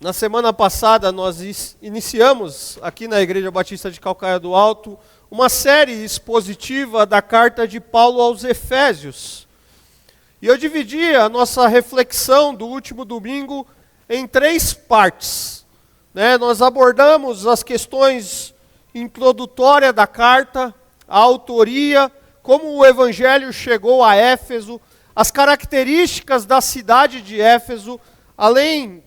Na semana passada nós iniciamos aqui na Igreja Batista de Calcaia do Alto uma série expositiva da carta de Paulo aos Efésios. E eu dividi a nossa reflexão do último domingo em 3 partes. Nós abordamos as questões introdutórias da carta, a autoria, como o Evangelho chegou a Éfeso, as características da cidade de Éfeso, além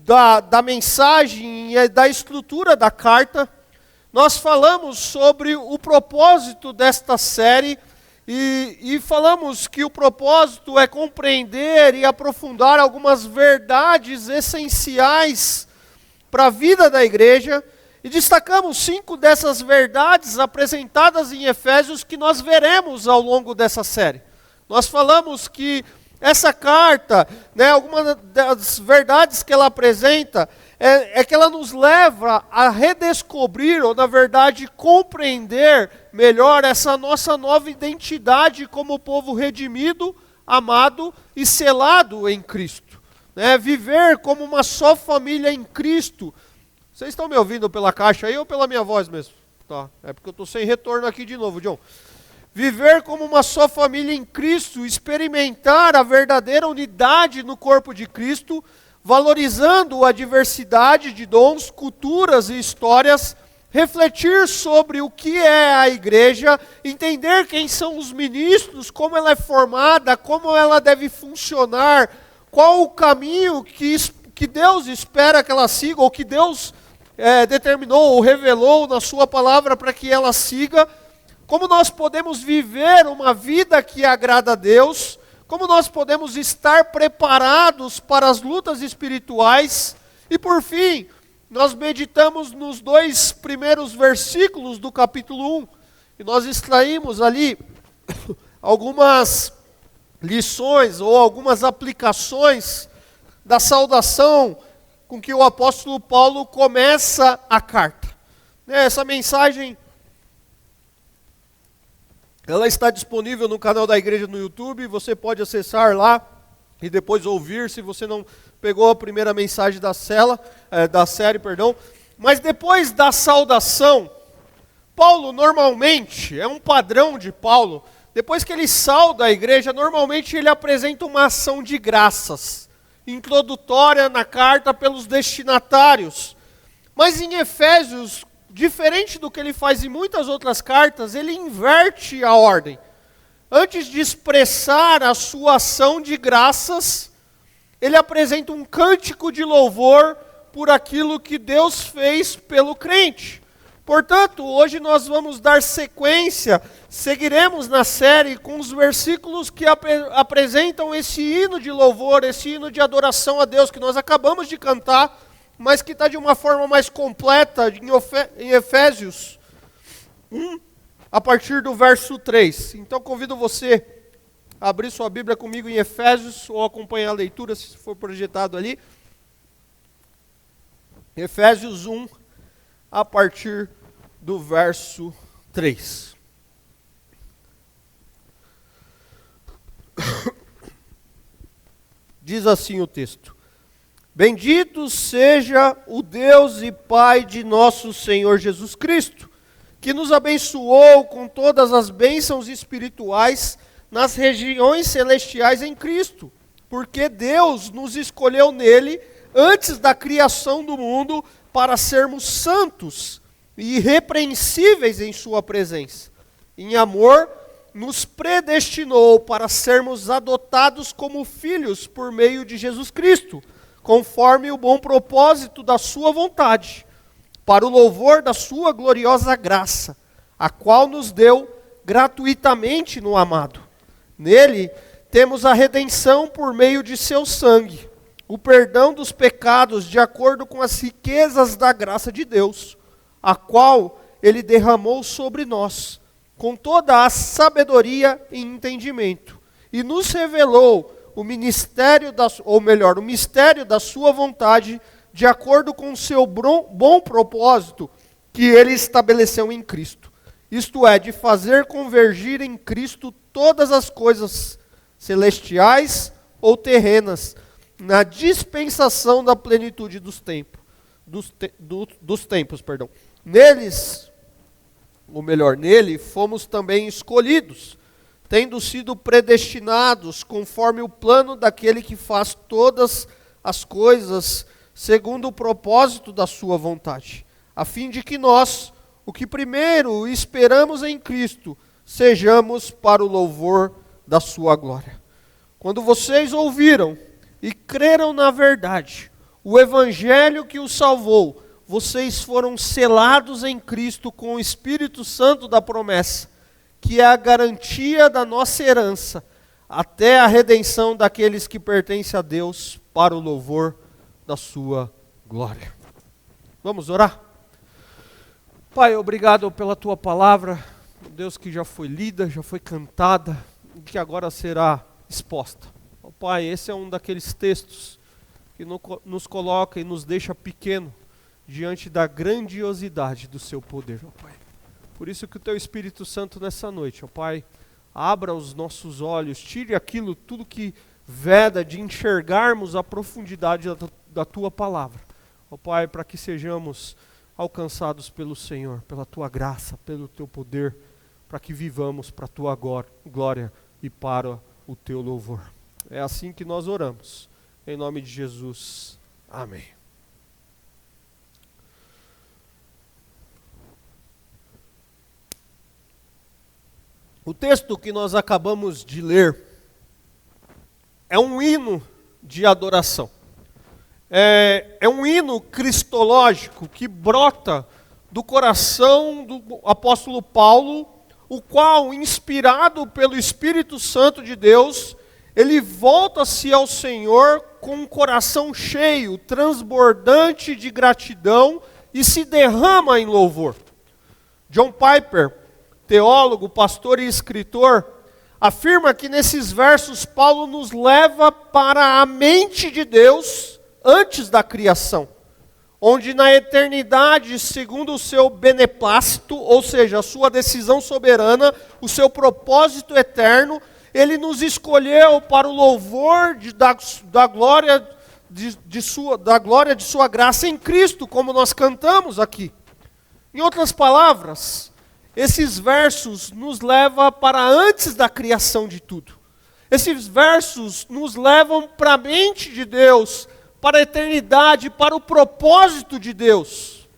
da mensagem e da estrutura da carta. Nós falamos sobre o propósito desta série e falamos que o propósito é compreender e aprofundar algumas verdades essenciais para a vida da igreja, e destacamos 5 dessas verdades apresentadas em Efésios que nós veremos ao longo dessa série. Nós falamos que essa carta, algumas das verdades que ela apresenta, é que ela nos leva a redescobrir, ou na verdade compreender melhor essa nossa nova identidade como povo redimido, amado e selado em Cristo. Viver como uma só família em Cristo. Vocês estão me ouvindo pela caixa aí ou pela minha voz mesmo? Tá. É porque eu estou sem retorno aqui de novo, John. Viver como uma só família em Cristo, experimentar a verdadeira unidade no corpo de Cristo, valorizando a diversidade de dons, culturas e histórias, refletir sobre o que é a igreja, entender quem são os ministros, como ela é formada, como ela deve funcionar, qual o caminho que Deus espera que ela siga, ou que Deus determinou ou revelou na sua palavra para que ela siga, como nós podemos viver uma vida que agrada a Deus, como nós podemos estar preparados para as lutas espirituais, e por fim, nós meditamos nos 2 primeiros versículos do capítulo 1, e nós extraímos ali algumas lições ou algumas aplicações da saudação com que o apóstolo Paulo começa a carta. Essa mensagem, ela está disponível no canal da igreja no YouTube, você pode acessar lá e depois ouvir, se você não pegou a primeira mensagem da série. Mas depois da saudação, Paulo normalmente, é um padrão de Paulo, depois que ele sauda a igreja, normalmente ele apresenta uma ação de graças, introdutória na carta pelos destinatários. Mas em Efésios, diferente do que ele faz em muitas outras cartas, ele inverte a ordem. Antes de expressar a sua ação de graças, ele apresenta um cântico de louvor por aquilo que Deus fez pelo crente. Portanto, hoje nós vamos dar sequência, seguiremos na série com os versículos que apresentam esse hino de louvor, esse hino de adoração a Deus que nós acabamos de cantar, mas que está de uma forma mais completa em Efésios 1, a partir do verso 3. Então convido você a abrir sua Bíblia comigo em Efésios, ou acompanhar a leitura se for projetado ali. Efésios 1, a partir do verso 3. Diz assim o texto: Bendito seja o Deus e Pai de nosso Senhor Jesus Cristo, que nos abençoou com todas as bênçãos espirituais nas regiões celestiais em Cristo, porque Deus nos escolheu nele antes da criação do mundo para sermos santos e irrepreensíveis em sua presença. Em amor, nos predestinou para sermos adotados como filhos por meio de Jesus Cristo, conforme o bom propósito da sua vontade, para o louvor da sua gloriosa graça, a qual nos deu gratuitamente no amado. Nele temos a redenção por meio de seu sangue, o perdão dos pecados de acordo com as riquezas da graça de Deus, a qual ele derramou sobre nós, com toda a sabedoria e entendimento, e nos revelou o mistério da sua vontade, de acordo com o seu bom propósito que ele estabeleceu em Cristo. Isto é, de fazer convergir em Cristo todas as coisas celestiais ou terrenas, na dispensação da plenitude dos tempos. Nele fomos também escolhidos, tendo sido predestinados conforme o plano daquele que faz todas as coisas segundo o propósito da sua vontade, a fim de que nós, o que primeiro esperamos em Cristo, sejamos para o louvor da sua glória. Quando vocês ouviram e creram na verdade, o evangelho que os salvou, vocês foram selados em Cristo com o Espírito Santo da promessa, que é a garantia da nossa herança, até a redenção daqueles que pertencem a Deus, para o louvor da sua glória. Vamos orar? Pai, obrigado pela tua palavra, Deus, que já foi lida, já foi cantada, e que agora será exposta. Pai, esse é um daqueles textos que nos coloca e nos deixa pequeno diante da grandiosidade do seu poder, ó Pai. Por isso que o teu Espírito Santo nessa noite, ó Pai, abra os nossos olhos, tire aquilo, tudo que veda de enxergarmos a profundidade da tua palavra, ó Pai, para que sejamos alcançados pelo Senhor, pela tua graça, pelo teu poder, para que vivamos para a tua glória e para o teu louvor. É assim que nós oramos, em nome de Jesus. Amém. O texto que nós acabamos de ler é um hino de adoração. É um hino cristológico que brota do coração do apóstolo Paulo, o qual, inspirado pelo Espírito Santo de Deus, ele volta-se ao Senhor com um coração cheio, transbordante de gratidão e se derrama em louvor. John Piper, teólogo, pastor e escritor, afirma que nesses versos Paulo nos leva para a mente de Deus antes da criação, onde na eternidade, segundo o seu beneplácito, ou seja, a sua decisão soberana, o seu propósito eterno, ele nos escolheu para o louvor da glória de sua graça em Cristo, como nós cantamos aqui. Em outras palavras, esses versos nos levam para antes da criação de tudo. Esses versos nos levam para a mente de Deus, para a eternidade, para o propósito de Deus.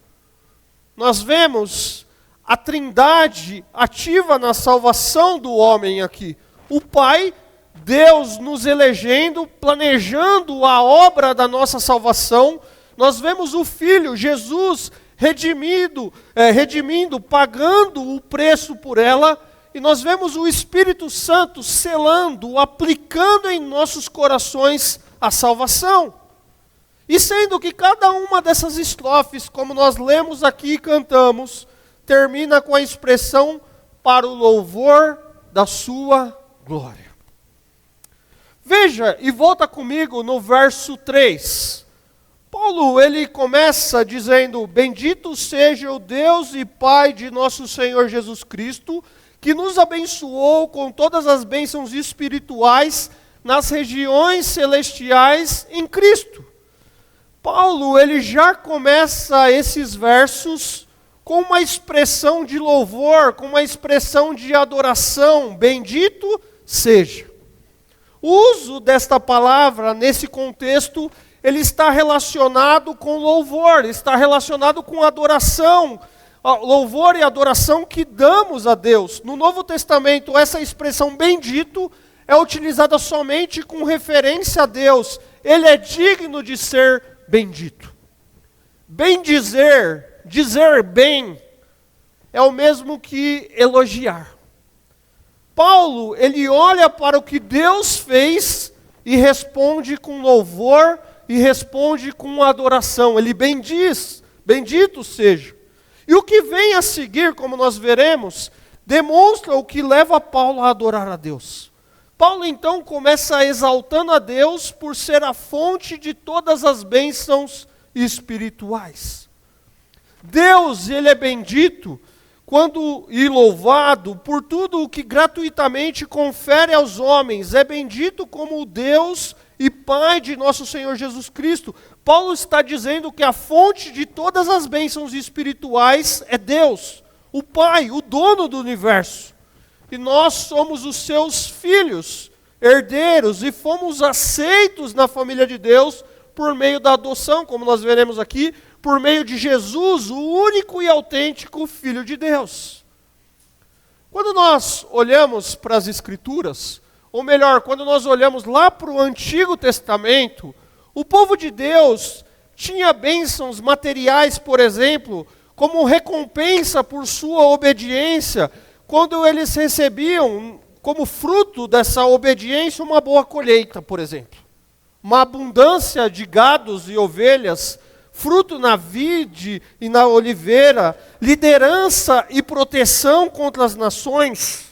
Nós vemos a Trindade ativa na salvação do homem aqui. O Pai, Deus nos elegendo, planejando a obra da nossa salvação. Nós vemos o Filho, Jesus, redimindo, pagando o preço por ela. E nós vemos o Espírito Santo selando, aplicando em nossos corações a salvação. E sendo que cada uma dessas estrofes, como nós lemos aqui e cantamos, termina com a expressão para o louvor da sua glória. Veja e volta comigo no verso 3. Paulo, ele começa dizendo: bendito seja o Deus e Pai de nosso Senhor Jesus Cristo, que nos abençoou com todas as bênçãos espirituais nas regiões celestiais em Cristo. Paulo, ele já começa esses versos com uma expressão de louvor, com uma expressão de adoração, bendito seja. O uso desta palavra, nesse contexto, ele está relacionado com louvor, está relacionado com adoração, louvor e adoração que damos a Deus. No Novo Testamento, essa expressão bendito é utilizada somente com referência a Deus. Ele é digno de ser bendito. Bendizer, dizer bem, é o mesmo que elogiar. Paulo, ele olha para o que Deus fez e responde com louvor e responde com adoração. Ele bendiz, bendito seja. E o que vem a seguir, como nós veremos, demonstra o que leva Paulo a adorar a Deus. Paulo então começa exaltando a Deus por ser a fonte de todas as bênçãos espirituais. Deus, ele é bendito e louvado por tudo o que gratuitamente confere aos homens. É bendito como o Deus e Pai de nosso Senhor Jesus Cristo. Paulo está dizendo que a fonte de todas as bênçãos espirituais é Deus, o Pai, o dono do universo. E nós somos os seus filhos, herdeiros, e fomos aceitos na família de Deus por meio da adoção, como nós veremos aqui, por meio de Jesus, o único e autêntico Filho de Deus. Quando nós olhamos para as Escrituras, ou melhor, quando nós olhamos lá para o Antigo Testamento, o povo de Deus tinha bênçãos materiais, por exemplo, como recompensa por sua obediência, quando eles recebiam, como fruto dessa obediência, uma boa colheita, por exemplo. Uma abundância de gados e ovelhas, fruto na vide e na oliveira, liderança e proteção contra as nações.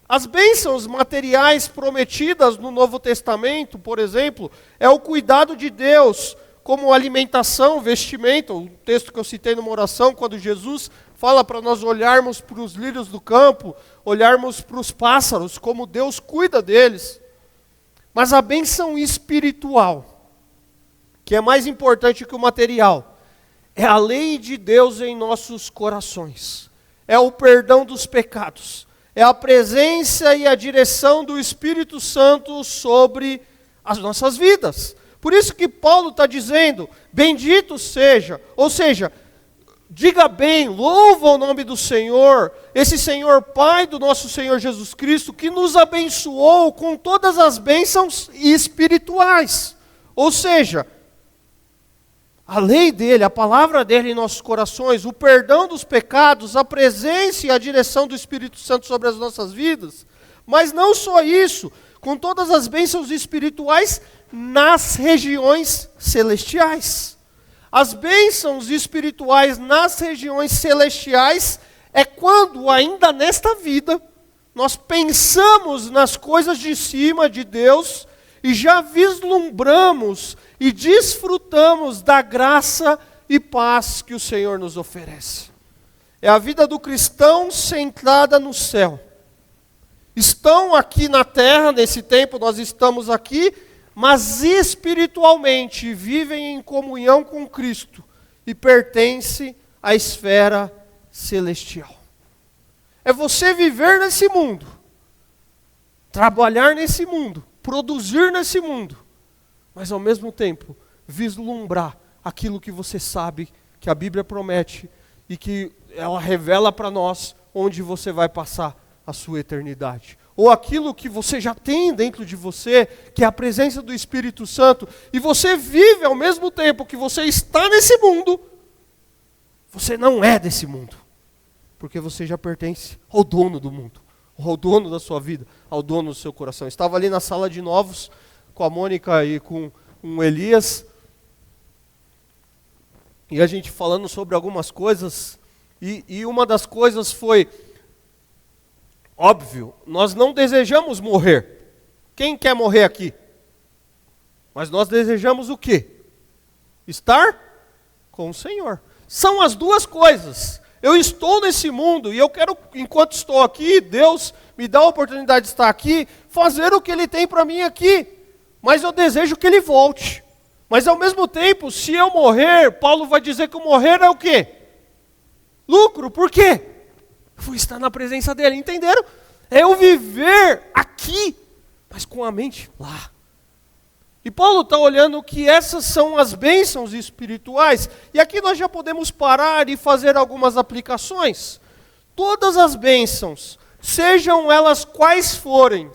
As bênçãos materiais prometidas no Novo Testamento, por exemplo, é o cuidado de Deus, como alimentação, vestimento, o texto que eu citei numa oração, quando Jesus fala para nós olharmos para os lírios do campo, olharmos para os pássaros, como Deus cuida deles. Mas a bênção espiritual, que é mais importante que o material, é a lei de Deus em nossos corações, é o perdão dos pecados, é a presença e a direção do Espírito Santo sobre as nossas vidas. Por isso que Paulo está dizendo, bendito seja, ou seja, diga bem, louva o nome do Senhor, esse Senhor Pai do nosso Senhor Jesus Cristo, que nos abençoou com todas as bênçãos espirituais. Ou seja, a lei dele, a palavra dele em nossos corações, o perdão dos pecados, a presença e a direção do Espírito Santo sobre as nossas vidas. Mas não só isso, com todas as bênçãos espirituais nas regiões celestiais. As bênçãos espirituais nas regiões celestiais é quando, ainda nesta vida, nós pensamos nas coisas de cima de Deus e já vislumbramos e desfrutamos da graça e paz que o Senhor nos oferece. É a vida do cristão centrada no céu. Estão aqui na terra, nesse tempo nós estamos aqui, mas espiritualmente vivem em comunhão com Cristo e pertencem à esfera celestial. É você viver nesse mundo, trabalhar nesse mundo, produzir nesse mundo, mas ao mesmo tempo vislumbrar aquilo que você sabe que a Bíblia promete e que ela revela para nós onde você vai passar a sua eternidade. Ou aquilo que você já tem dentro de você, que é a presença do Espírito Santo, e você vive ao mesmo tempo que você está nesse mundo, você não é desse mundo, porque você já pertence ao dono do mundo, ao dono da sua vida, ao dono do seu coração. Eu estava ali na sala de novos, com a Mônica e com o Elias, e a gente falando sobre algumas coisas, e uma das coisas foi, óbvio, nós não desejamos morrer. Quem quer morrer aqui? Mas nós desejamos o quê? Estar com o Senhor. São as duas coisas. Eu estou nesse mundo e eu quero, enquanto estou aqui, Deus me dá a oportunidade de estar aqui, fazer o que Ele tem para mim aqui. Mas eu desejo que Ele volte. Mas ao mesmo tempo, se eu morrer, Paulo vai dizer que o morrer é o quê? Lucro. Por quê? Vou estar na presença dele, entenderam? É eu viver aqui, mas com a mente lá. E Paulo está olhando que essas são as bênçãos espirituais, e aqui nós já podemos parar e fazer algumas aplicações. Todas as bênçãos, sejam elas quais forem,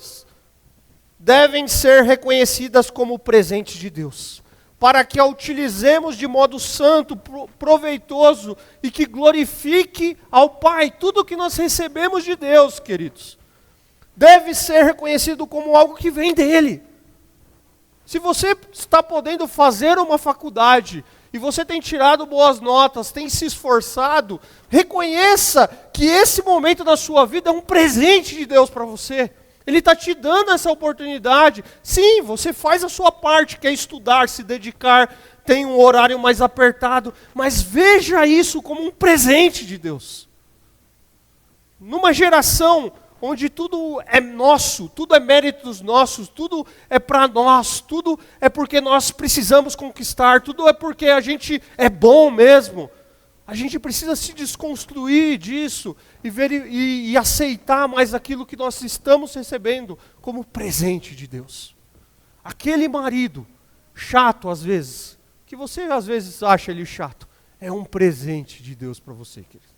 devem ser reconhecidas como presente de Deus, para que a utilizemos de modo santo, proveitoso e que glorifique ao Pai. Tudo que nós recebemos de Deus, queridos, deve ser reconhecido como algo que vem dEle. Se você está podendo fazer uma faculdade e você tem tirado boas notas, tem se esforçado, reconheça que esse momento da sua vida é um presente de Deus para você. Ele está te dando essa oportunidade. Sim, você faz a sua parte, que é estudar, se dedicar, tem um horário mais apertado, mas veja isso como um presente de Deus. Numa geração onde tudo é nosso, tudo é méritos nossos, tudo é para nós, tudo é porque nós precisamos conquistar, tudo é porque a gente é bom mesmo. A gente precisa se desconstruir disso e aceitar mais aquilo que nós estamos recebendo como presente de Deus. Aquele marido chato às vezes, que você às vezes acha ele chato, é um presente de Deus para você, querido.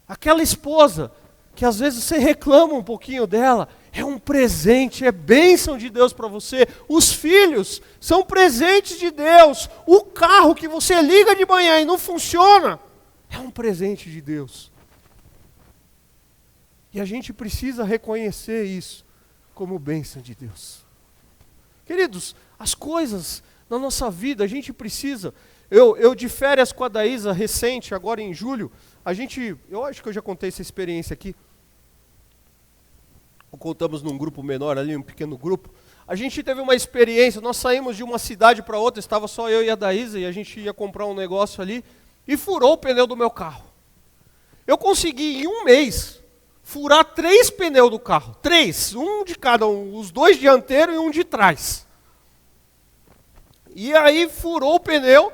Aquela esposa que às vezes você reclama um pouquinho dela, é um presente, é bênção de Deus para você. Os filhos são presentes de Deus. O carro que você liga de manhã e não funciona, é um presente de Deus. E a gente precisa reconhecer isso como bênção de Deus. Queridos, as coisas na nossa vida, a gente precisa... Eu de férias com a Daísa recente, agora em julho, eu acho que eu já contei essa experiência aqui. Contamos num grupo menor ali, um pequeno grupo. A gente teve uma experiência, nós saímos de uma cidade para outra, estava só eu e a Daísa, e a gente ia comprar um negócio ali, e furou o pneu do meu carro. Eu consegui em um mês furar 3 pneus do carro. 3, um de cada um, os 2 dianteiros e um de trás. E aí furou o pneu,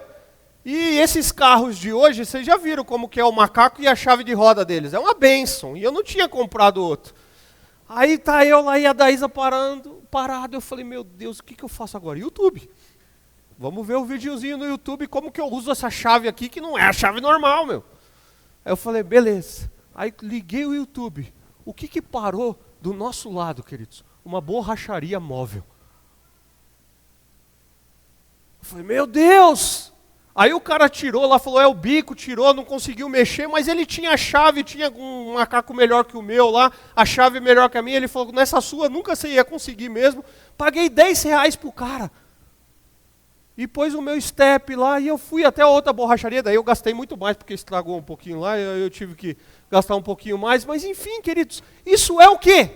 e esses carros de hoje, vocês já viram como que é o macaco e a chave de roda deles. É uma bênção, e eu não tinha comprado outro. Aí tá eu lá e a Daísa parado, eu falei, meu Deus, o que eu faço agora? YouTube. Vamos ver o videozinho no YouTube, como que eu uso essa chave aqui, que não é a chave normal, meu. Aí eu falei, beleza. Aí liguei o YouTube. O que parou do nosso lado, queridos? Uma borracharia móvel. Eu falei, meu Deus! Aí o cara tirou lá, falou, é o bico, tirou, não conseguiu mexer, mas ele tinha a chave, tinha um macaco melhor que o meu lá, a chave melhor que a minha, ele falou, nessa sua nunca você ia conseguir mesmo. Paguei R$10 pro cara. E pôs o meu step lá, e eu fui até a outra borracharia, daí eu gastei muito mais, porque estragou um pouquinho lá, eu tive que gastar um pouquinho mais, mas enfim, queridos, isso é o quê?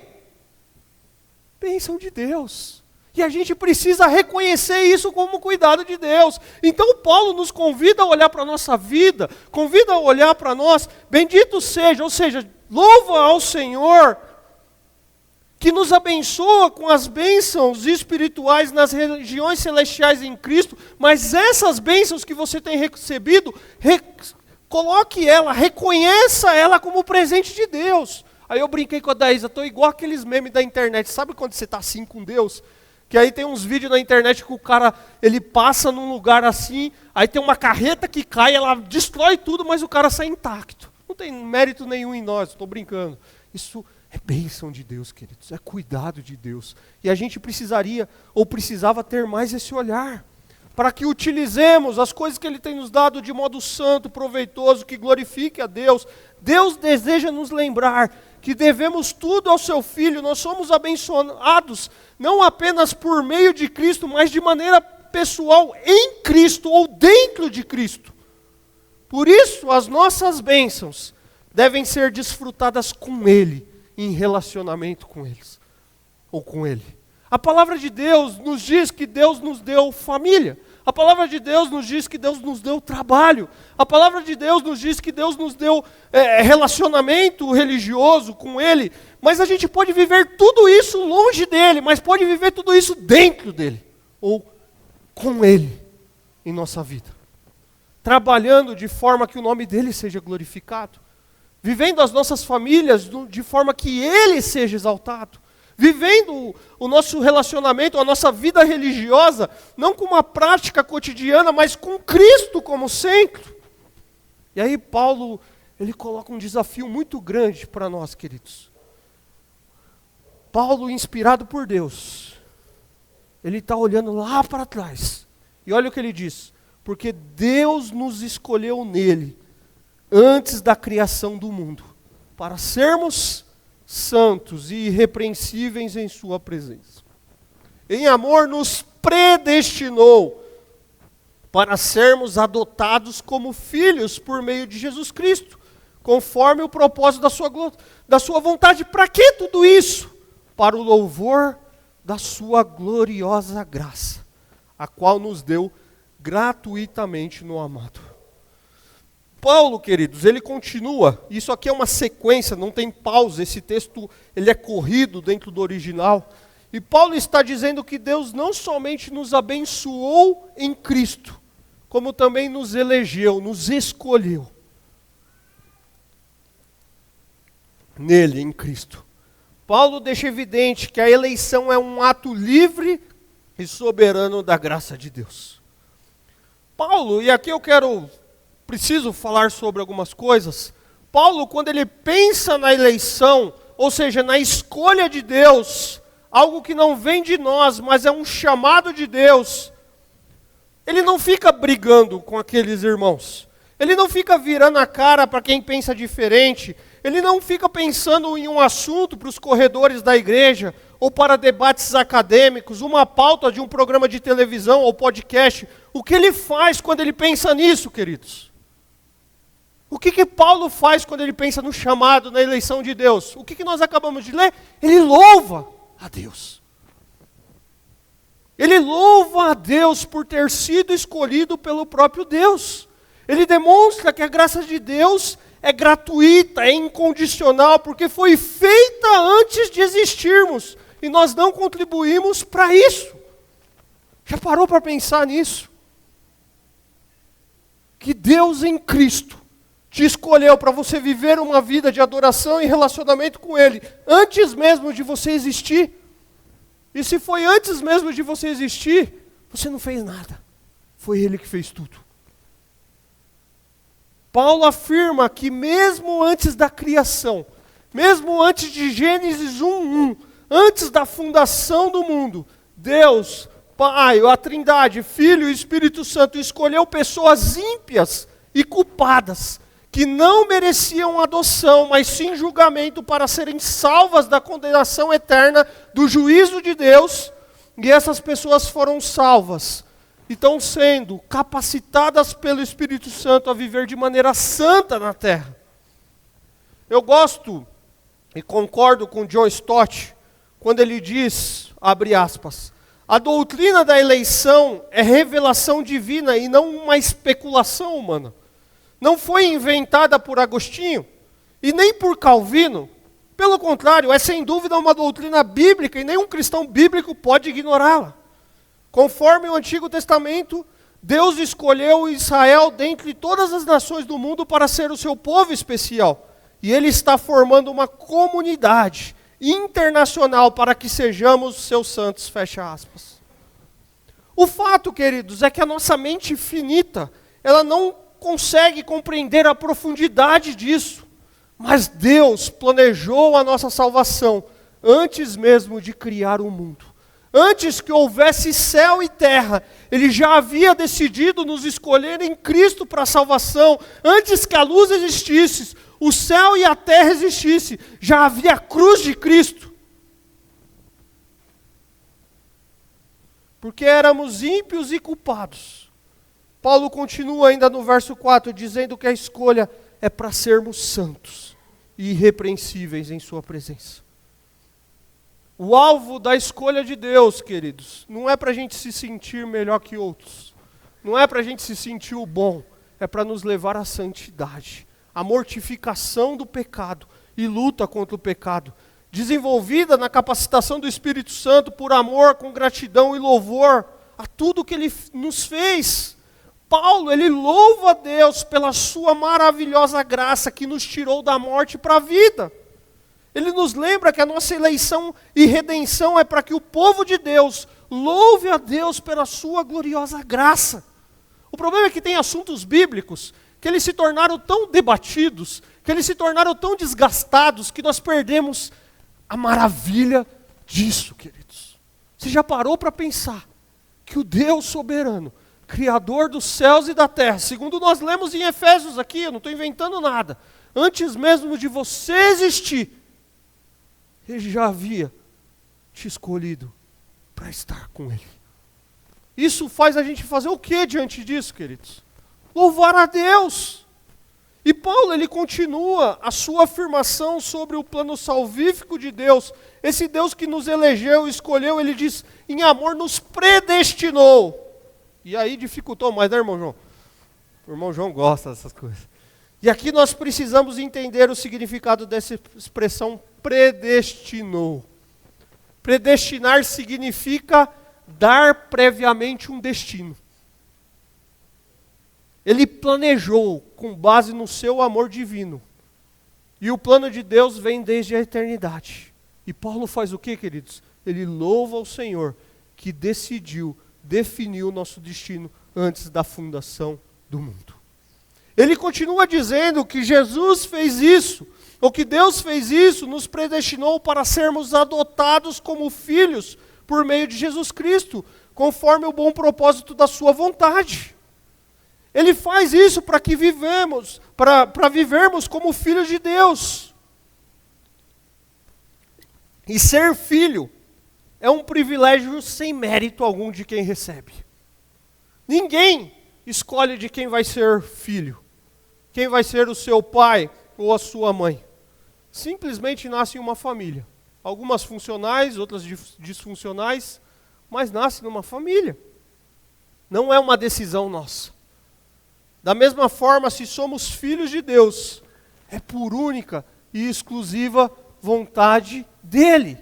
Bênção de Deus. E a gente precisa reconhecer isso como cuidado de Deus. Então Paulo nos convida a olhar para a nossa vida, convida a olhar para nós, bendito seja, ou seja, louva ao Senhor, que nos abençoa com as bênçãos espirituais nas regiões celestiais em Cristo, mas essas bênçãos que você tem recebido, coloque ela, reconheça ela como presente de Deus. Aí eu brinquei com a Daísa, estou igual aqueles memes da internet, sabe quando você está assim com Deus? Que aí tem uns vídeos na internet que o cara, ele passa num lugar assim, aí tem uma carreta que cai, ela destrói tudo, mas o cara sai intacto. Não tem mérito nenhum em nós, estou brincando. Isso é bênção de Deus, queridos, é cuidado de Deus. E a gente precisaria, ou precisava ter mais esse olhar, para que utilizemos as coisas que Ele tem nos dado de modo santo, proveitoso, que glorifique a Deus. Deus deseja nos lembrar que devemos tudo ao Seu Filho, nós somos abençoados, não apenas por meio de Cristo, mas de maneira pessoal em Cristo ou dentro de Cristo. Por isso, as nossas bênçãos devem ser desfrutadas com Ele, em relacionamento com eles, ou com Ele. A palavra de Deus nos diz que Deus nos deu família. A palavra de Deus nos diz que Deus nos deu trabalho. A palavra de Deus nos diz que Deus nos deu relacionamento religioso com Ele. Mas a gente pode viver tudo isso longe dEle, mas pode viver tudo isso dentro dEle, ou com Ele, em nossa vida. Trabalhando de forma que o nome dEle seja glorificado. Vivendo as nossas famílias de forma que Ele seja exaltado. Vivendo o nosso relacionamento, a nossa vida religiosa, não com uma prática cotidiana, mas com Cristo como centro. E aí Paulo, ele coloca um desafio muito grande para nós, queridos. Paulo, inspirado por Deus, ele está olhando lá para trás. E olha o que ele diz. Porque Deus nos escolheu nele, antes da criação do mundo, para sermos santos e irrepreensíveis em sua presença. Em amor nos predestinou para sermos adotados como filhos por meio de Jesus Cristo, conforme o propósito da sua vontade. Para que tudo isso? Para o louvor da sua gloriosa graça, a qual nos deu gratuitamente no amado. Paulo, queridos, ele continua, isso aqui é uma sequência, não tem pausa, esse texto ele é corrido dentro do original. E Paulo está dizendo que Deus não somente nos abençoou em Cristo, como também nos elegeu, nos escolheu. Nele, em Cristo. Paulo deixa evidente que a eleição é um ato livre e soberano da graça de Deus. Paulo, e aqui eu preciso falar sobre algumas coisas. Paulo, quando ele pensa na eleição, ou seja, na escolha de Deus, algo que não vem de nós, mas é um chamado de Deus, ele não fica brigando com aqueles irmãos. Ele não fica virando a cara para quem pensa diferente. Ele não fica pensando em um assunto para os corredores da igreja, ou para debates acadêmicos, uma pauta de um programa de televisão ou podcast. O que ele faz quando ele pensa nisso, queridos? O que Paulo faz quando ele pensa no chamado, na eleição de Deus? O que nós acabamos de ler? Ele louva a Deus. Ele louva a Deus por ter sido escolhido pelo próprio Deus. Ele demonstra que a graça de Deus é gratuita, é incondicional, porque foi feita antes de existirmos. E nós não contribuímos para isso. Já parou para pensar nisso? Que Deus em Cristo te escolheu para você viver uma vida de adoração e relacionamento com Ele, antes mesmo de você existir. E se foi antes mesmo de você existir, você não fez nada. Foi Ele que fez tudo. Paulo afirma que mesmo antes da criação, mesmo antes de Gênesis 1:1, antes da fundação do mundo, Deus, Pai, a Trindade, Filho e Espírito Santo escolheu pessoas ímpias e culpadas, que não mereciam adoção, mas sim julgamento para serem salvas da condenação eterna do juízo de Deus, e essas pessoas foram salvas, e estão sendo capacitadas pelo Espírito Santo a viver de maneira santa na terra. Eu gosto e concordo com John Stott, quando ele diz, abre aspas, a doutrina da eleição é revelação divina e não uma especulação humana. Não foi inventada por Agostinho e nem por Calvino. Pelo contrário, é sem dúvida uma doutrina bíblica e nenhum cristão bíblico pode ignorá-la. Conforme o Antigo Testamento, Deus escolheu Israel dentre todas as nações do mundo para ser o seu povo especial. E Ele está formando uma comunidade internacional para que sejamos seus santos, fecha aspas. O fato, queridos, é que a nossa mente finita, ela não consegue compreender a profundidade disso. Mas Deus planejou a nossa salvação antes mesmo de criar o mundo. Antes que houvesse céu e terra, Ele já havia decidido nos escolher em Cristo para a salvação. Antes que a luz existisse, o céu e a terra existissem, já havia a cruz de Cristo. Porque éramos ímpios e culpados. Paulo continua ainda no verso 4, dizendo que a escolha é para sermos santos e irrepreensíveis em sua presença. O alvo da escolha de Deus, queridos, não é para a gente se sentir melhor que outros. Não é para a gente se sentir o bom. É para nos levar à santidade, à mortificação do pecado e luta contra o pecado. Desenvolvida na capacitação do Espírito Santo por amor, com gratidão e louvor a tudo que Ele nos fez. Paulo, ele louva a Deus pela sua maravilhosa graça que nos tirou da morte para a vida. Ele nos lembra que a nossa eleição e redenção é para que o povo de Deus louve a Deus pela sua gloriosa graça. O problema é que tem assuntos bíblicos que eles se tornaram tão debatidos, que eles se tornaram tão desgastados, que nós perdemos a maravilha disso, queridos. Você já parou para pensar que o Deus soberano, Criador dos céus e da terra, segundo nós lemos em Efésios aqui, eu não estou inventando nada, antes mesmo de você existir, Ele já havia te escolhido para estar com Ele. Isso faz a gente fazer o que diante disso, queridos? Louvar a Deus. E Paulo, ele continua a sua afirmação sobre o plano salvífico de Deus. Esse Deus que nos elegeu, escolheu, ele diz, em amor nos predestinou. E aí dificultou mais, né, irmão João? O irmão João gosta dessas coisas. E aqui nós precisamos entender o significado dessa expressão predestinou. Predestinar significa dar previamente um destino. Ele planejou com base no seu amor divino. E o plano de Deus vem desde a eternidade. E Paulo faz o quê, queridos? Ele louva o Senhor que definiu o nosso destino antes da fundação do mundo. Ele continua dizendo que Jesus fez isso, ou que Deus fez isso, nos predestinou para sermos adotados como filhos por meio de Jesus Cristo, conforme o bom propósito da sua vontade. Ele faz isso para que vivemos, para vivermos como filhos de Deus. E ser filho é um privilégio sem mérito algum de quem recebe. Ninguém escolhe de quem vai ser filho, quem vai ser o seu pai ou a sua mãe. Simplesmente nasce em uma família. Algumas funcionais, outras disfuncionais, mas nasce numa família. Não é uma decisão nossa. Da mesma forma, se somos filhos de Deus, é por única e exclusiva vontade dEle.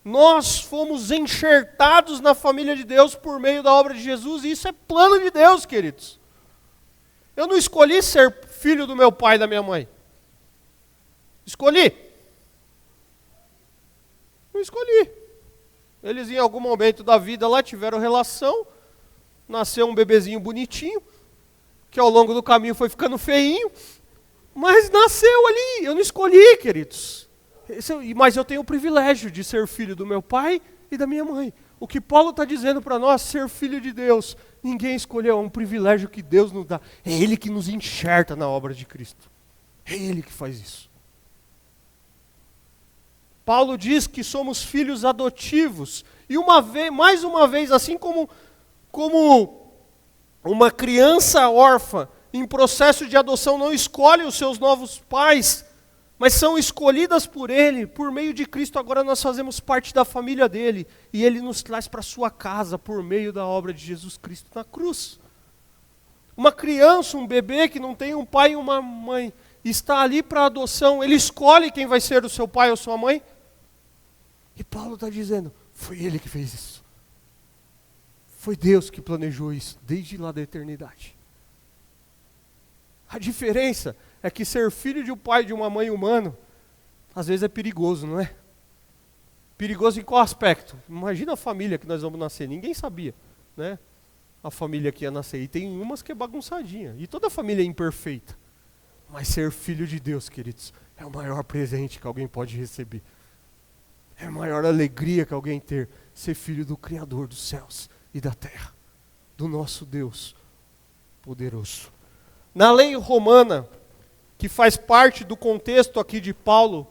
Nós fomos enxertados na família de Deus por meio da obra de Jesus, e isso é plano de Deus, queridos. Eu não escolhi ser filho do meu pai e da minha mãe. Escolhi? Não escolhi. Eles em algum momento da vida lá tiveram relação, nasceu um bebezinho bonitinho, que ao longo do caminho foi ficando feinho, mas nasceu ali, eu não escolhi, queridos. Mas eu tenho o privilégio de ser filho do meu pai e da minha mãe. O que Paulo está dizendo para nós, ser filho de Deus, ninguém escolheu, é um privilégio que Deus nos dá. É Ele que nos enxerta na obra de Cristo. É Ele que faz isso. Paulo diz que somos filhos adotivos. E mais uma vez, assim como uma criança órfã em processo de adoção não escolhe os seus novos pais, mas são escolhidas por Ele, por meio de Cristo, agora nós fazemos parte da família dEle, e Ele nos traz para a sua casa, por meio da obra de Jesus Cristo na cruz. Uma criança, um bebê que não tem um pai e uma mãe, está ali para adoção, ele escolhe quem vai ser o seu pai ou sua mãe, e Paulo está dizendo, foi Ele que fez isso. Foi Deus que planejou isso, desde lá da eternidade. A diferença é que ser filho de um pai e de uma mãe humano, às vezes é perigoso, não é? Perigoso em qual aspecto? Imagina a família que nós vamos nascer, ninguém sabia, né? A família que ia nascer, e tem umas que é bagunçadinha, e toda família é imperfeita. Mas ser filho de Deus, queridos, é o maior presente que alguém pode receber. É a maior alegria que alguém ter, ser filho do Criador dos céus e da terra, do nosso Deus poderoso. Na lei romana, que faz parte do contexto aqui de Paulo,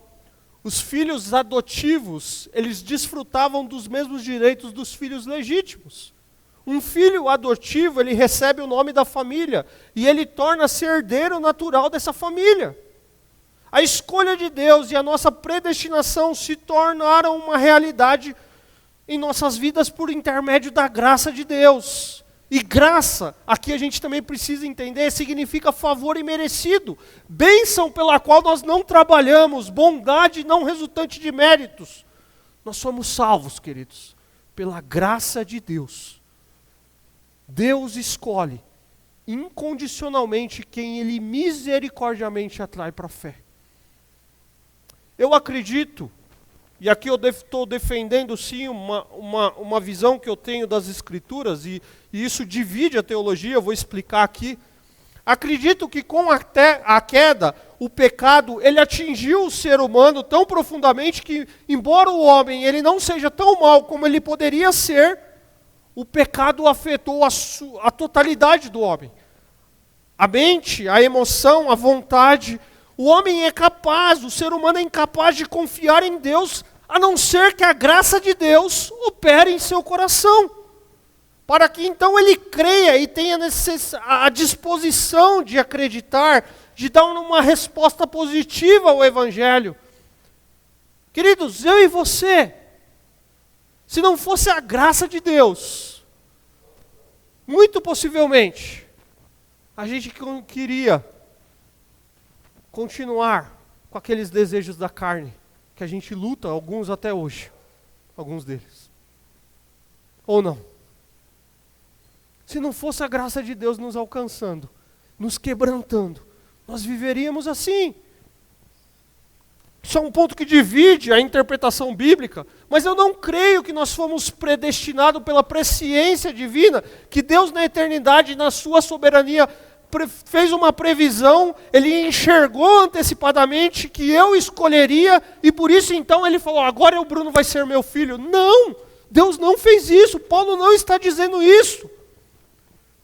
os filhos adotivos, eles desfrutavam dos mesmos direitos dos filhos legítimos. Um filho adotivo, ele recebe o nome da família, e ele torna-se herdeiro natural dessa família. A escolha de Deus e a nossa predestinação se tornaram uma realidade em nossas vidas por intermédio da graça de Deus. E graça, aqui a gente também precisa entender, significa favor imerecido, bênção pela qual nós não trabalhamos, bondade não resultante de méritos. Nós somos salvos, queridos, pela graça de Deus. Deus escolhe incondicionalmente quem Ele misericordiamente atrai para a fé. Eu acredito, e aqui eu estou defendendo sim uma visão que eu tenho das Escrituras, e isso divide a teologia, eu vou explicar aqui. Acredito que com a queda, o pecado, ele atingiu o ser humano tão profundamente que, embora o homem ele não seja tão mau como ele poderia ser, o pecado afetou a totalidade do homem. A mente, a emoção, a vontade. O homem é capaz, o ser humano é incapaz de confiar em Deus, a não ser que a graça de Deus opere em seu coração. Para que então ele creia e tenha a disposição de acreditar, de dar uma resposta positiva ao Evangelho. Queridos, eu e você, se não fosse a graça de Deus, muito possivelmente, a gente queria continuar com aqueles desejos da carne, que a gente luta, alguns até hoje, alguns deles. Ou não? Se não fosse a graça de Deus nos alcançando, nos quebrantando, nós viveríamos assim. Isso é um ponto que divide a interpretação bíblica, mas eu não creio que nós fomos predestinados pela presciência divina, que Deus na eternidade, na sua soberania, fez uma previsão, Ele enxergou antecipadamente que eu escolheria, e por isso então Ele falou, agora o Bruno vai ser meu filho. Não, Deus não fez isso, Paulo não está dizendo isso.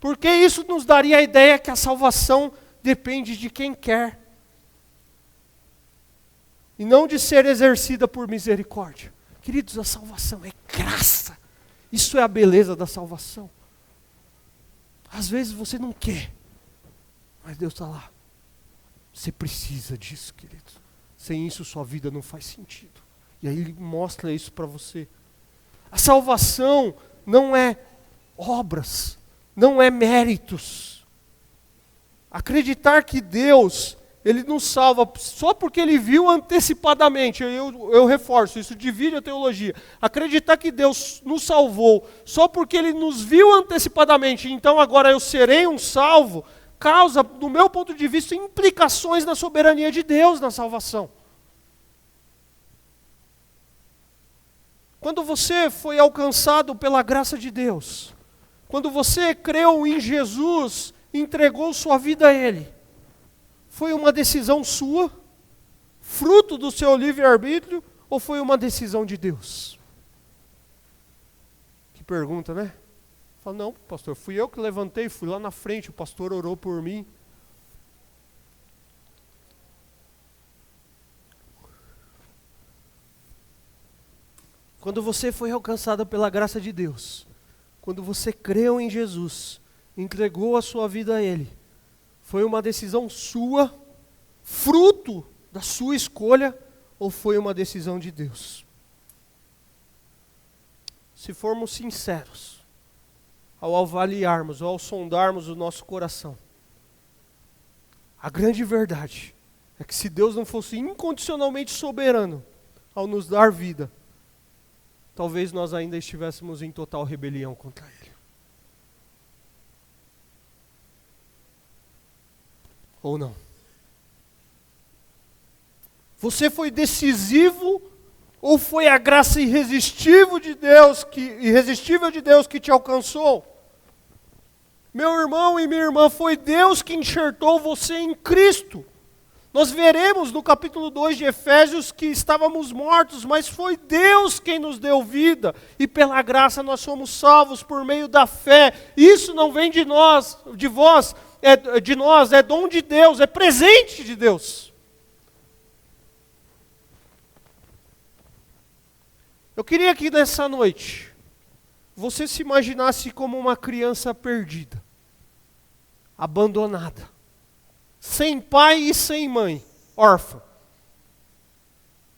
Porque isso nos daria a ideia que a salvação depende de quem quer. E não de ser exercida por misericórdia. Queridos, a salvação é graça. Isso é a beleza da salvação. Às vezes você não quer, mas Deus está lá. Você precisa disso, queridos. Sem isso sua vida não faz sentido. E aí Ele mostra isso para você. A salvação não é obras, não é méritos. Acreditar que Deus, Ele nos salva só porque Ele viu antecipadamente, eu reforço, isso divide a teologia. Acreditar que Deus nos salvou só porque Ele nos viu antecipadamente, então agora eu serei um salvo, causa, do meu ponto de vista, implicações na soberania de Deus na salvação. Quando você foi alcançado pela graça de Deus, quando você creu em Jesus, entregou sua vida a Ele, foi uma decisão sua, fruto do seu livre-arbítrio, ou foi uma decisão de Deus? Que pergunta, né? Fala, não, pastor, fui eu que levantei, fui lá na frente, o pastor orou por mim. Quando você foi alcançado pela graça de Deus, quando você creu em Jesus, entregou a sua vida a Ele, foi uma decisão sua, fruto da sua escolha, ou foi uma decisão de Deus? Se formos sinceros, ao avaliarmos, ou ao sondarmos o nosso coração, a grande verdade é que se Deus não fosse incondicionalmente soberano ao nos dar vida, talvez nós ainda estivéssemos em total rebelião contra Ele. Ou não? Você foi decisivo ou foi a graça irresistível de Deus que te alcançou? Meu irmão e minha irmã, foi Deus que enxertou você em Cristo. Nós veremos no capítulo 2 de Efésios que estávamos mortos, mas foi Deus quem nos deu vida, e pela graça nós somos salvos por meio da fé. Isso não vem de nós, de vós, de nós, é dom de Deus, é presente de Deus. Eu queria que nessa noite você se imaginasse como uma criança perdida, abandonada, sem pai e sem mãe, órfã.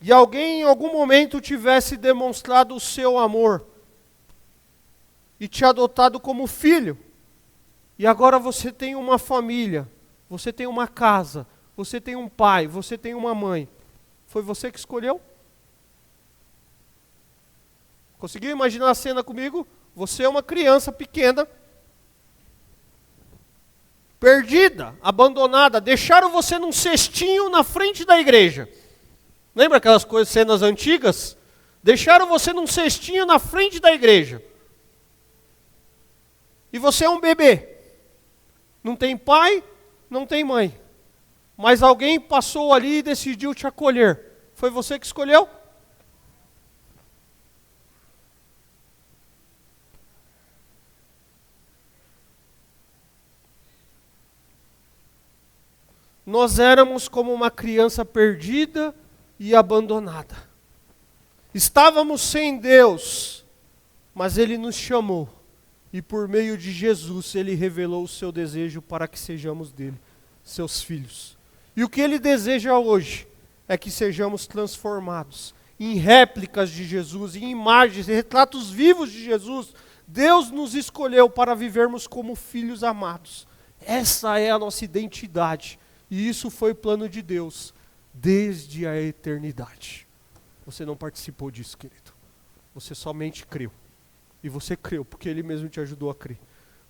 E alguém em algum momento tivesse demonstrado o seu amor e te adotado como filho. E agora você tem uma família, você tem uma casa, você tem um pai, você tem uma mãe. Foi você que escolheu? Conseguiu imaginar a cena comigo? Você é uma criança pequena, perdida, abandonada, deixaram você num cestinho na frente da igreja. Lembra aquelas cenas antigas? Deixaram você num cestinho na frente da igreja. E você é um bebê. Não tem pai, não tem mãe. Mas alguém passou ali e decidiu te acolher. Foi você que escolheu? Nós éramos como uma criança perdida e abandonada. Estávamos sem Deus, mas Ele nos chamou. E por meio de Jesus, Ele revelou o seu desejo para que sejamos dele, seus filhos. E o que Ele deseja hoje é que sejamos transformados em réplicas de Jesus, em imagens, em retratos vivos de Jesus. Deus nos escolheu para vivermos como filhos amados. Essa é a nossa identidade. E isso foi o plano de Deus desde a eternidade. Você não participou disso, querido. Você somente creu. E você creu porque Ele mesmo te ajudou a crer.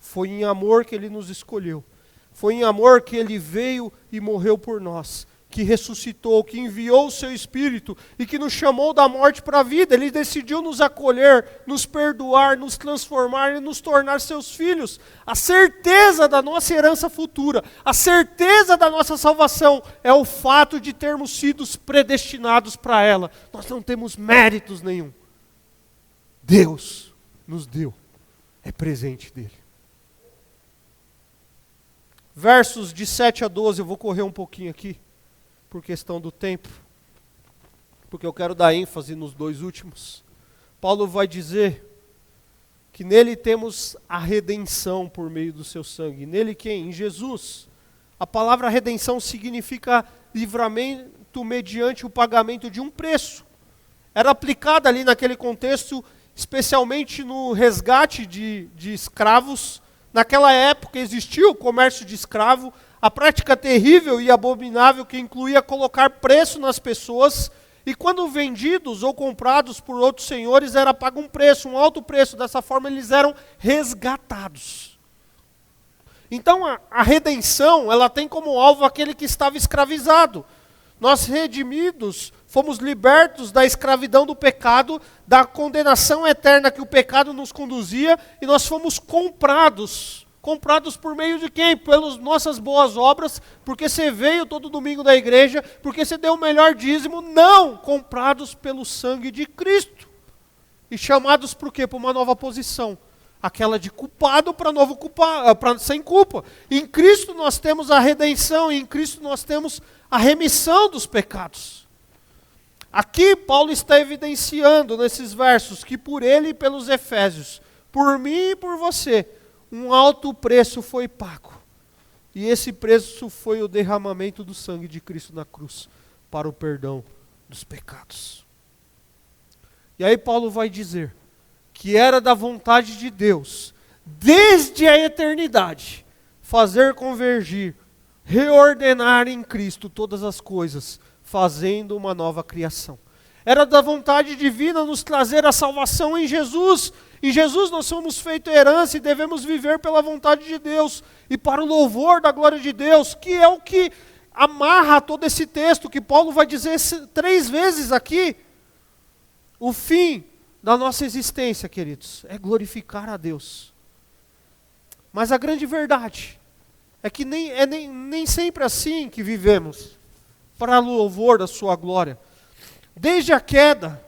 Foi em amor que Ele nos escolheu. Foi em amor que Ele veio e morreu por nós. Que ressuscitou, que enviou o seu Espírito e que nos chamou da morte para a vida. Ele decidiu nos acolher, nos perdoar, nos transformar e nos tornar seus filhos. A certeza da nossa herança futura, a certeza da nossa salvação é o fato de termos sido predestinados para ela. Nós não temos méritos nenhum. Deus nos deu, é presente dele. Versos de 7 a 12, eu vou correr um pouquinho aqui, por questão do tempo, porque eu quero dar ênfase nos dois últimos. Paulo vai dizer que nele temos a redenção por meio do seu sangue. Nele quem? Em Jesus. A palavra redenção significa livramento mediante o pagamento de um preço. Era aplicada ali naquele contexto, especialmente no resgate de escravos. Naquela época existia o comércio de escravo, a prática terrível e abominável que incluía colocar preço nas pessoas, e quando vendidos ou comprados por outros senhores, era pago um preço, um alto preço. Dessa forma eles eram resgatados. Então a redenção, ela tem como alvo aquele que estava escravizado. Nós redimidos, fomos libertos da escravidão do pecado, da condenação eterna que o pecado nos conduzia, e nós fomos comprados. Comprados por meio de quem? Pelas nossas boas obras, porque você veio todo domingo da igreja, porque você deu o melhor dízimo. Não! Comprados pelo sangue de Cristo. E chamados por quê? Para uma nova posição. Aquela de culpado para novo culpado, para sem culpa. Em Cristo nós temos a redenção, e em Cristo nós temos a remissão dos pecados. Aqui Paulo está evidenciando nesses versos que por ele e pelos Efésios, por mim e por você, um alto preço foi pago. E esse preço foi o derramamento do sangue de Cristo na cruz, para o perdão dos pecados. E aí Paulo vai dizer que era da vontade de Deus, desde a eternidade, fazer convergir, reordenar em Cristo todas as coisas, fazendo uma nova criação. Era da vontade divina nos trazer a salvação em Jesus. Em Jesus nós somos feitos herança e devemos viver pela vontade de Deus e para o louvor da glória de Deus, que é o que amarra todo esse texto, que Paulo vai dizer 3 vezes aqui. O fim da nossa existência, queridos, é glorificar a Deus. Mas a grande verdade é que nem sempre assim que vivemos, para louvor da sua glória. Desde a queda,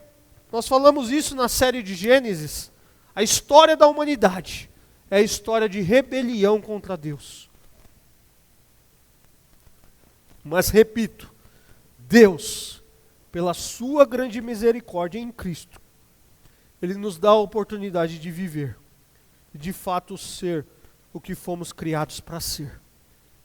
nós falamos isso na série de Gênesis, a história da humanidade é a história de rebelião contra Deus. Mas repito, Deus, pela sua grande misericórdia em Cristo, Ele nos dá a oportunidade de viver, de fato ser o que fomos criados para ser.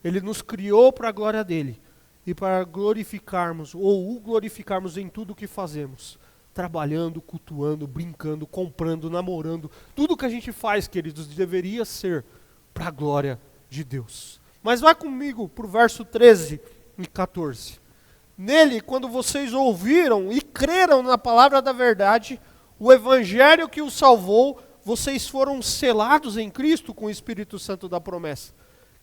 Ele nos criou para a glória dEle e para glorificarmos, ou o glorificarmos em tudo o que fazemos. Trabalhando, cultuando, brincando, comprando, namorando. Tudo que a gente faz, queridos, deveria ser para a glória de Deus. Mas vai comigo para o verso 13 e 14. Nele, quando vocês ouviram e creram na palavra da verdade, o evangelho que os salvou, vocês foram selados em Cristo com o Espírito Santo da promessa,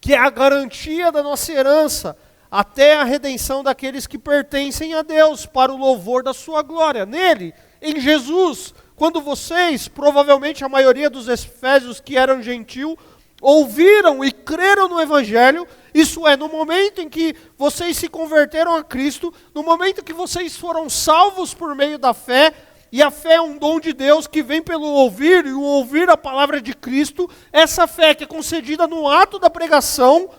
que é a garantia da nossa herança, até a redenção daqueles que pertencem a Deus, para o louvor da sua glória. Nele, em Jesus, quando vocês, provavelmente a maioria dos efésios que eram gentil, ouviram e creram no Evangelho, isso é, no momento em que vocês se converteram a Cristo, no momento que vocês foram salvos por meio da fé, e a fé é um dom de Deus que vem pelo ouvir, e o ouvir a palavra de Cristo, essa fé que é concedida no ato da pregação,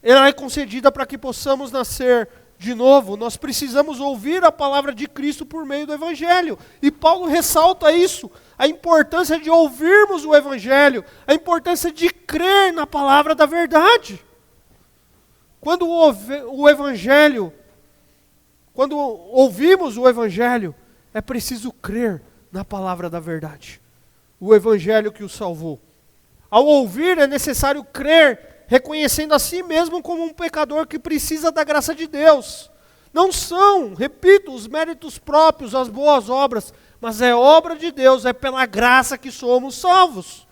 ela é concedida para que possamos nascer de novo. Nós precisamos ouvir a palavra de Cristo por meio do Evangelho. E Paulo ressalta isso, a importância de ouvirmos o Evangelho, a importância de crer na palavra da verdade. Quando ouvimos o Evangelho, é preciso crer na palavra da verdade. O Evangelho que o salvou. Ao ouvir, é necessário crer reconhecendo a si mesmo como um pecador que precisa da graça de Deus. Não são, repito, os méritos próprios, as boas obras, mas é obra de Deus, é pela graça que somos salvos.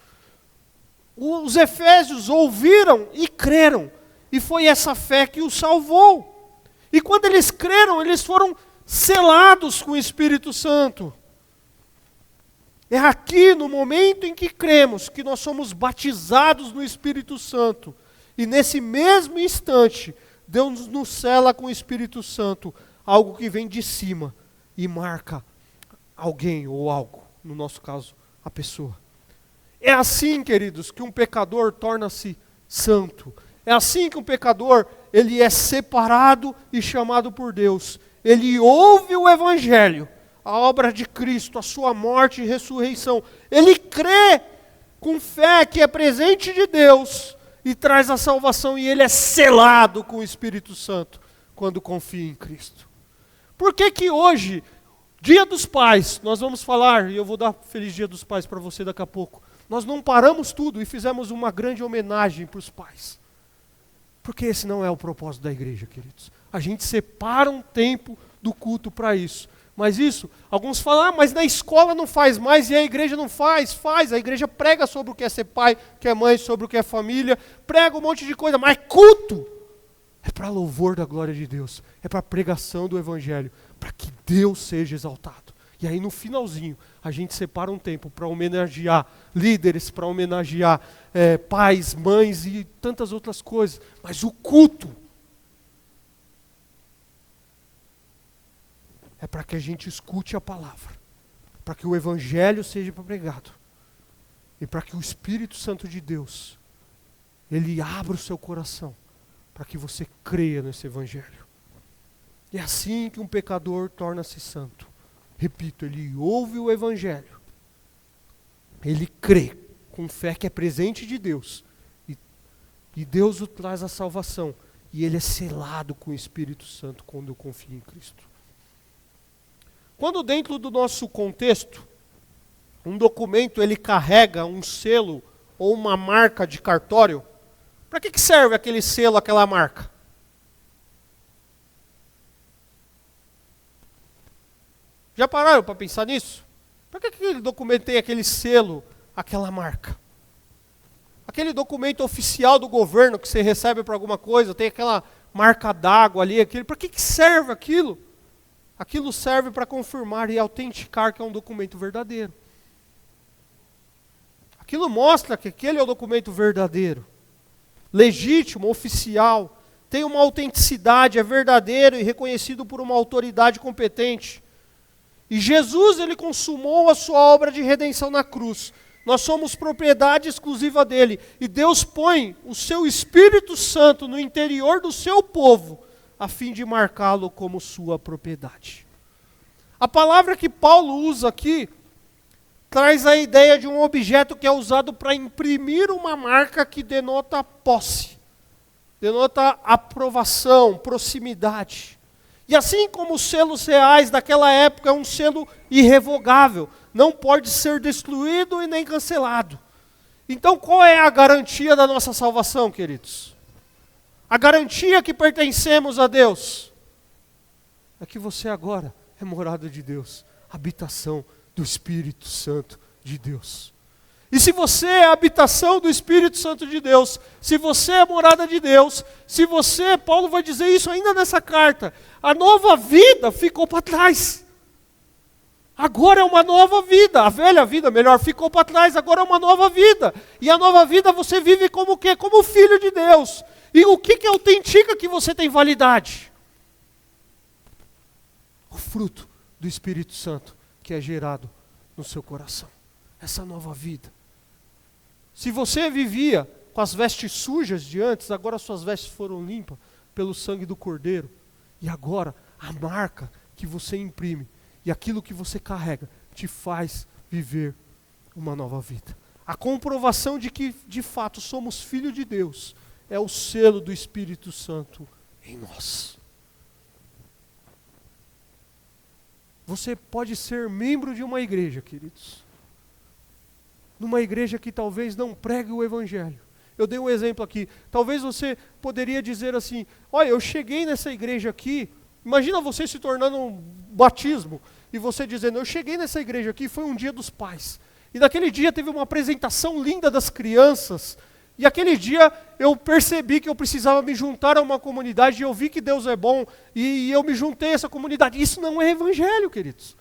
Os efésios ouviram e creram, e foi essa fé que os salvou. E quando eles creram, eles foram selados com o Espírito Santo. É aqui, no momento em que cremos, que nós somos batizados no Espírito Santo. E nesse mesmo instante, Deus nos sela com o Espírito Santo, algo que vem de cima e marca alguém ou algo, no nosso caso, a pessoa. É assim, queridos, que um pecador torna-se santo. É assim que um pecador, ele é separado e chamado por Deus. Ele ouve o Evangelho, a obra de Cristo, a sua morte e ressurreição. Ele crê com fé que é presente de Deus e traz a salvação, e ele é selado com o Espírito Santo quando confia em Cristo. Por que que hoje, Dia dos Pais, nós vamos falar, e eu vou dar Feliz Dia dos Pais para você daqui a pouco, nós não paramos tudo e fizemos uma grande homenagem para os pais? Porque esse não é o propósito da igreja, queridos. A gente separa um tempo do culto para isso. Mas isso, alguns falam, mas na escola não faz mais e a igreja não faz. Faz, a igreja prega sobre o que é ser pai, o que é mãe, sobre o que é família, prega um monte de coisa, mas culto é para louvor da glória de Deus, é para pregação do Evangelho, para que Deus seja exaltado. E aí no finalzinho, a gente separa um tempo para homenagear líderes, para homenagear pais, mães e tantas outras coisas. Mas o culto é para que a gente escute a palavra, para que o Evangelho seja pregado e para que o Espírito Santo de Deus, ele abra o seu coração para que você creia nesse Evangelho. É assim que um pecador torna-se santo. Repito, ele ouve o Evangelho, ele crê com fé que é presente de Deus, e Deus o traz a salvação, e ele é selado com o Espírito Santo quando confia em Cristo. Quando dentro do nosso contexto, um documento ele carrega um selo ou uma marca de cartório, para que serve aquele selo, aquela marca? Já pararam para pensar nisso? Para que aquele documento tem aquele selo, aquela marca? Aquele documento oficial do governo que você recebe para alguma coisa, tem aquela marca d'água ali, para que serve aquilo? Aquilo serve para confirmar e autenticar que é um documento verdadeiro. Aquilo mostra que aquele é o documento verdadeiro, legítimo, oficial, tem uma autenticidade, é verdadeiro e reconhecido por uma autoridade competente. E Jesus, ele consumou a sua obra de redenção na cruz. Nós somos propriedade exclusiva dele. E Deus põe o seu Espírito Santo no interior do seu povo, a fim de marcá-lo como sua propriedade. A palavra que Paulo usa aqui traz a ideia de um objeto que é usado para imprimir uma marca que denota posse, denota aprovação, proximidade. E assim como os selos reais daquela época é um selo irrevogável, não pode ser destruído e nem cancelado. Então qual é a garantia da nossa salvação, queridos? A garantia que pertencemos a Deus é que você agora é morada de Deus, habitação do Espírito Santo de Deus. E se você é a habitação do Espírito Santo de Deus, se você é morada de Deus, se você, Paulo vai dizer isso ainda nessa carta, a nova vida ficou para trás. Agora é uma nova vida, a velha vida, melhor, ficou para trás, agora é uma nova vida. E a nova vida você vive como o quê? Como filho de Deus. E o que autentica que você tem validade? O fruto do Espírito Santo que é gerado no seu coração. Essa nova vida. Se você vivia com as vestes sujas de antes, agora suas vestes foram limpas pelo sangue do Cordeiro. E agora a marca que você imprime e aquilo que você carrega te faz viver uma nova vida. A comprovação de que de fato somos filhos de Deus é o selo do Espírito Santo em nós. Você pode ser membro de uma igreja, queridos. Numa igreja que talvez não pregue o Evangelho. Eu dei um exemplo aqui. Talvez você poderia dizer assim, olha, eu cheguei nessa igreja aqui, imagina você se tornando um batismo, e você dizendo, eu cheguei nessa igreja aqui, foi um dia dos pais. E naquele dia teve uma apresentação linda das crianças, e aquele dia eu percebi que eu precisava me juntar a uma comunidade, e eu vi que Deus é bom, e eu me juntei a essa comunidade. Isso não é evangelho, queridos.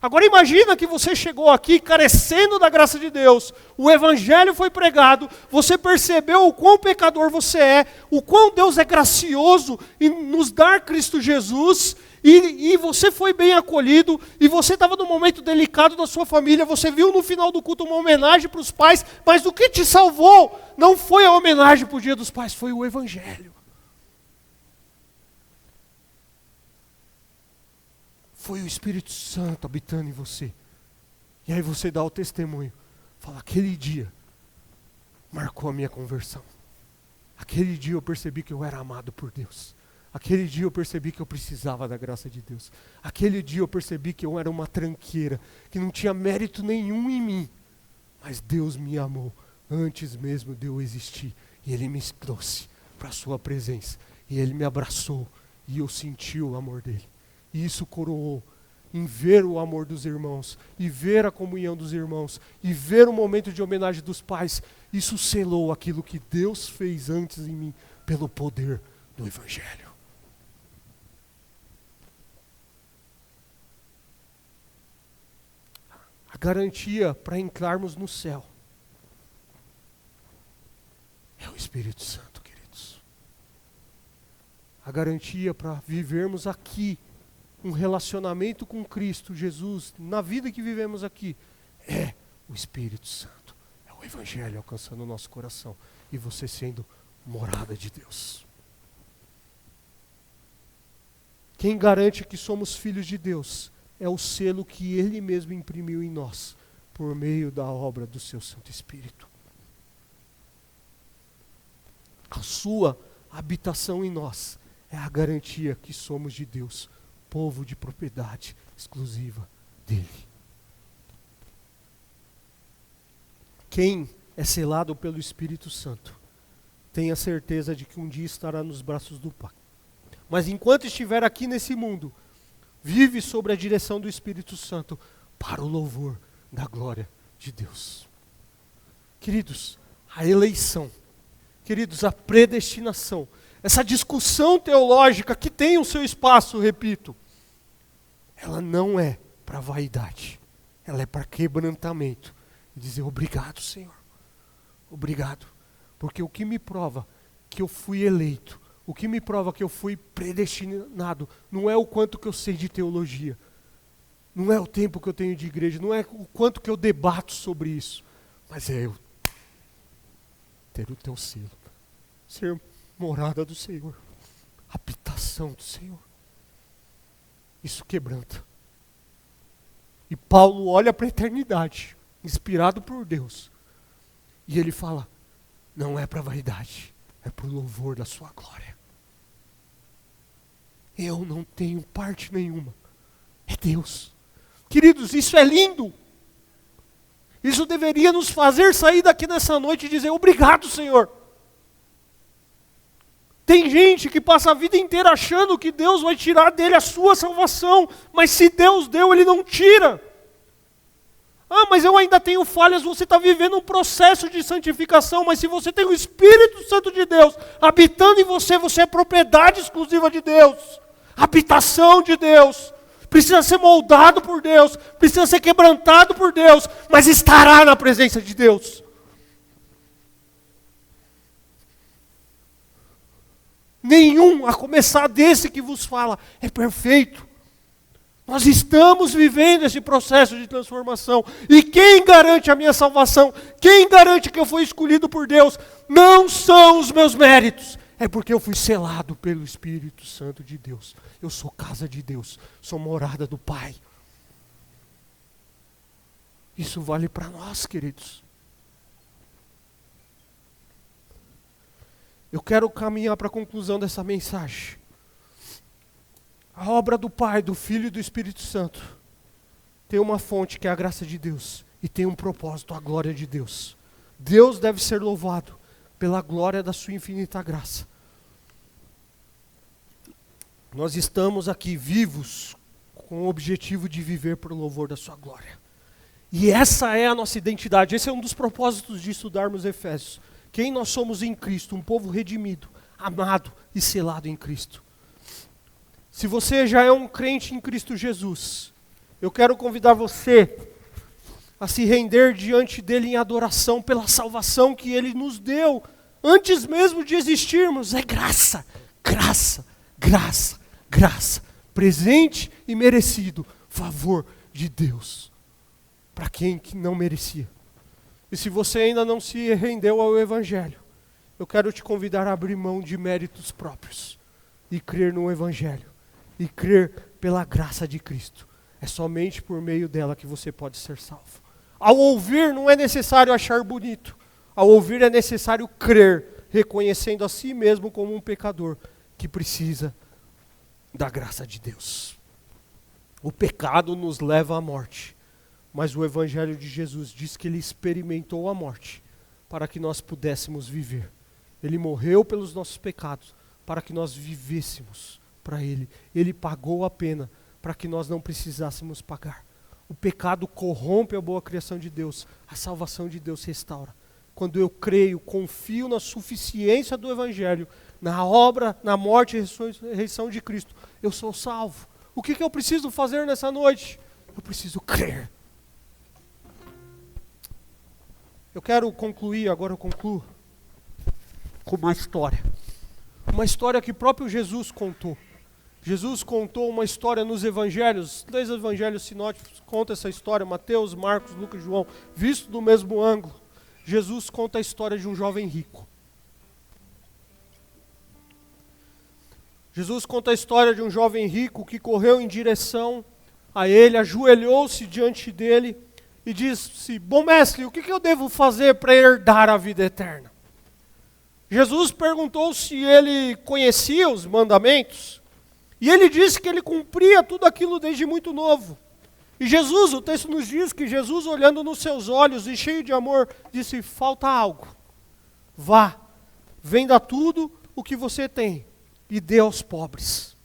Agora imagina que você chegou aqui carecendo da graça de Deus, o evangelho foi pregado, você percebeu o quão pecador você é, o quão Deus é gracioso em nos dar Cristo Jesus, e você foi bem acolhido, e você estava num momento delicado da sua família, você viu no final do culto uma homenagem para os pais, mas o que te salvou não foi a homenagem para o Dia dos Pais, foi o evangelho. Foi o Espírito Santo habitando em você. E aí você dá o testemunho. Fala, aquele dia marcou a minha conversão. Aquele dia eu percebi que eu era amado por Deus. Aquele dia eu percebi que eu precisava da graça de Deus. Aquele dia eu percebi que eu era uma tranqueira, que não tinha mérito nenhum em mim. Mas Deus me amou antes mesmo de eu existir. E Ele me trouxe para a sua presença. E Ele me abraçou. E eu senti o amor dEle. E isso coroou em ver o amor dos irmãos, e ver a comunhão dos irmãos, e ver o momento de homenagem dos pais. Isso selou aquilo que Deus fez antes em mim, pelo poder do Evangelho. A garantia para entrarmos no céu é o Espírito Santo, queridos. A garantia para vivermos aqui um relacionamento com Cristo Jesus, na vida que vivemos aqui, é o Espírito Santo, é o Evangelho alcançando o nosso coração, e você sendo morada de Deus. Quem garante que somos filhos de Deus, é o selo que Ele mesmo imprimiu em nós, por meio da obra do seu Santo Espírito. A sua habitação em nós, é a garantia que somos de Deus, povo de propriedade exclusiva dele. Quem é selado pelo Espírito Santo, tem a certeza de que um dia estará nos braços do Pai. Mas enquanto estiver aqui nesse mundo, vive sob a direção do Espírito Santo, para o louvor da glória de Deus. Queridos, a eleição, queridos, a predestinação, essa discussão teológica que tem o seu espaço, repito, ela não é para vaidade, ela é para quebrantamento. E dizer, obrigado, Senhor, obrigado, porque o que me prova que eu fui eleito, o que me prova que eu fui predestinado, não é o quanto que eu sei de teologia, não é o tempo que eu tenho de igreja, não é o quanto que eu debato sobre isso, mas é eu ter o teu selo, ser morada do Senhor, habitação do Senhor. Isso quebranta. E Paulo olha para a eternidade, inspirado por Deus, e ele fala, não é para vaidade, é para o louvor da sua glória. Eu não tenho parte nenhuma, é Deus. Queridos, isso é lindo. Isso deveria nos fazer sair daqui nessa noite e dizer, obrigado, Senhor. Tem gente que passa a vida inteira achando que Deus vai tirar dele a sua salvação, mas se Deus deu, Ele não tira. Ah, mas eu ainda tenho falhas, você está vivendo um processo de santificação, mas se você tem o Espírito Santo de Deus habitando em você, você é propriedade exclusiva de Deus, habitação de Deus, precisa ser moldado por Deus, precisa ser quebrantado por Deus, mas estará na presença de Deus. Nenhum, a começar desse que vos fala, é perfeito. Nós estamos vivendo esse processo de transformação. E quem garante a minha salvação, quem garante que eu fui escolhido por Deus, não são os meus méritos. É porque eu fui selado pelo Espírito Santo de Deus. Eu sou casa de Deus, sou morada do Pai. Isso vale para nós, queridos. Eu quero caminhar para a conclusão dessa mensagem. A obra do Pai, do Filho e do Espírito Santo tem uma fonte que é a graça de Deus e tem um propósito, a glória de Deus. Deus deve ser louvado, pela glória da sua infinita graça. Nós estamos aqui vivos com o objetivo de viver por louvor da sua glória. E essa é a nossa identidade, esse é um dos propósitos de estudarmos Efésios. Quem nós somos em Cristo, um povo redimido, amado e selado em Cristo. Se você já é um crente em Cristo Jesus, eu quero convidar você a se render diante dele em adoração pela salvação que ele nos deu, antes mesmo de existirmos. É graça, graça, graça, graça, presente e merecido, favor de Deus, para quem que não merecia. E se você ainda não se rendeu ao Evangelho, eu quero te convidar a abrir mão de méritos próprios e crer no Evangelho, e crer pela graça de Cristo. É somente por meio dela que você pode ser salvo. Ao ouvir não é necessário achar bonito, ao ouvir é necessário crer, reconhecendo a si mesmo como um pecador que precisa da graça de Deus. O pecado nos leva à morte, mas o Evangelho de Jesus diz que ele experimentou a morte para que nós pudéssemos viver. Ele morreu pelos nossos pecados para que nós vivêssemos para ele. Ele pagou a pena para que nós não precisássemos pagar. O pecado corrompe a boa criação de Deus, a salvação de Deus restaura. Quando eu creio, confio na suficiência do Evangelho, na obra, na morte e ressurreição de Cristo, eu sou salvo. O que eu preciso fazer nessa noite? Eu preciso crer. Eu quero concluir, agora eu concluo, com uma história. Uma história que próprio Jesus contou. Jesus contou uma história nos evangelhos, 3 evangelhos sinóticos contam essa história, Mateus, Marcos, Lucas e João, visto do mesmo ângulo. Jesus conta a história de um jovem rico. Jesus conta a história de um jovem rico que correu em direção a ele, ajoelhou-se diante dele e disse: bom mestre, o que eu devo fazer para herdar a vida eterna? Jesus perguntou se ele conhecia os mandamentos. E ele disse que ele cumpria tudo aquilo desde muito novo. E Jesus, o texto nos diz que Jesus, olhando nos seus olhos e cheio de amor, disse: falta algo. Vá, venda tudo o que você tem e dê aos pobres.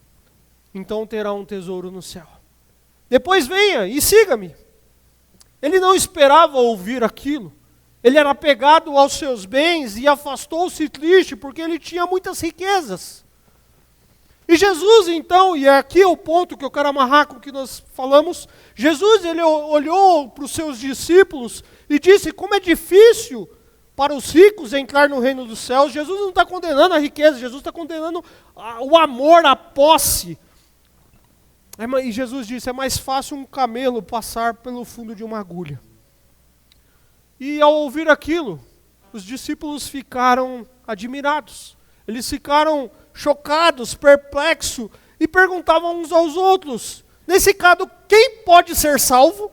Então terá um tesouro no céu. Depois venha e siga-me. Ele não esperava ouvir aquilo. Ele era apegado aos seus bens e afastou-se triste porque ele tinha muitas riquezas. E Jesus então, e aqui é o ponto que eu quero amarrar com o que nós falamos, Jesus ele olhou para os seus discípulos e disse: como é difícil para os ricos entrar no reino dos céus. Jesus não está condenando a riqueza, Jesus está condenando o amor, a posse. E Jesus disse: é mais fácil um camelo passar pelo fundo de uma agulha. E ao ouvir aquilo, os discípulos ficaram admirados. Eles ficaram chocados, perplexos, e perguntavam uns aos outros: nesse caso, quem pode ser salvo?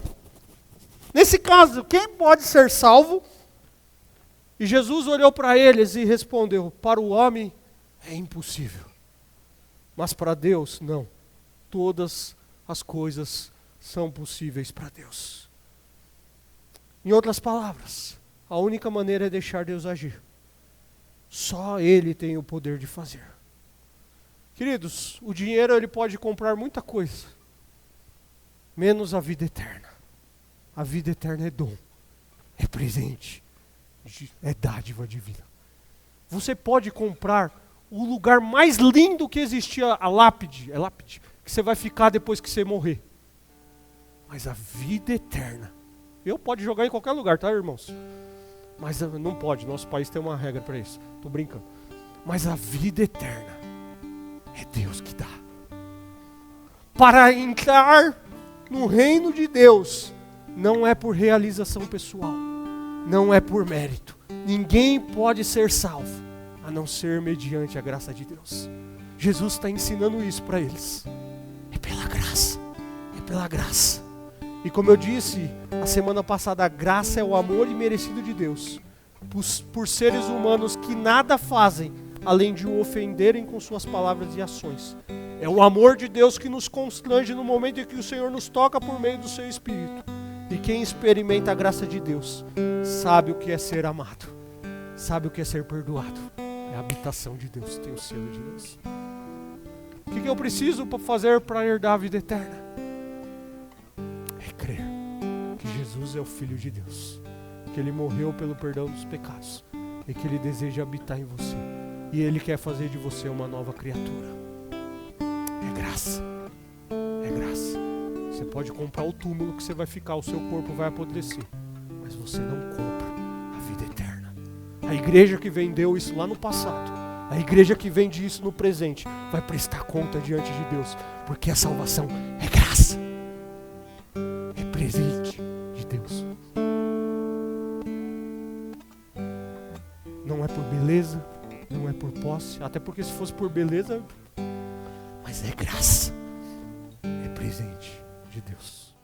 Nesse caso, quem pode ser salvo? E Jesus olhou para eles e respondeu: para o homem é impossível, mas para Deus não. Todas as coisas são possíveis para Deus. Em outras palavras, a única maneira é deixar Deus agir. Só Ele tem o poder de fazer. Queridos, o dinheiro ele pode comprar muita coisa, menos a vida eterna. A vida eterna é dom, é presente, é dádiva divina. Você pode comprar o lugar mais lindo que existia, a lápide, que você vai ficar depois que você morrer. Mas a vida eterna, pode jogar em qualquer lugar, tá, irmãos? Mas não pode, nosso país tem uma regra para isso, estou brincando. Mas a vida eterna é Deus que dá. Para entrar no reino de Deus, não é por realização pessoal, não é por mérito. Ninguém pode ser salvo, a não ser mediante a graça de Deus. Jesus está ensinando isso para eles. É pela graça, é pela graça. E como eu disse a semana passada, a graça é o amor imerecido de Deus por seres humanos que nada fazem além de o ofenderem com suas palavras e ações. É o amor de Deus que nos constrange no momento em que o Senhor nos toca por meio do seu Espírito. E quem experimenta a graça de Deus sabe o que é ser amado. sabe o que é ser perdoado. É a habitação de Deus, tem o selo de Deus. O que eu preciso fazer para herdar a vida eterna? É crer que Jesus é o Filho de Deus, que Ele morreu pelo perdão dos pecados e que Ele deseja habitar em você. E Ele quer fazer de você uma nova criatura. É graça. É graça. Você pode comprar o túmulo que você vai ficar, o seu corpo vai apodrecer, mas você não compra a vida eterna. A igreja que vendeu isso lá no passado, a igreja que vende isso no presente, vai prestar conta diante de Deus, porque a salvação é graça, é presente de Deus. Não é por beleza, não é por posse, até porque se fosse por beleza, mas é graça, é presente de Deus.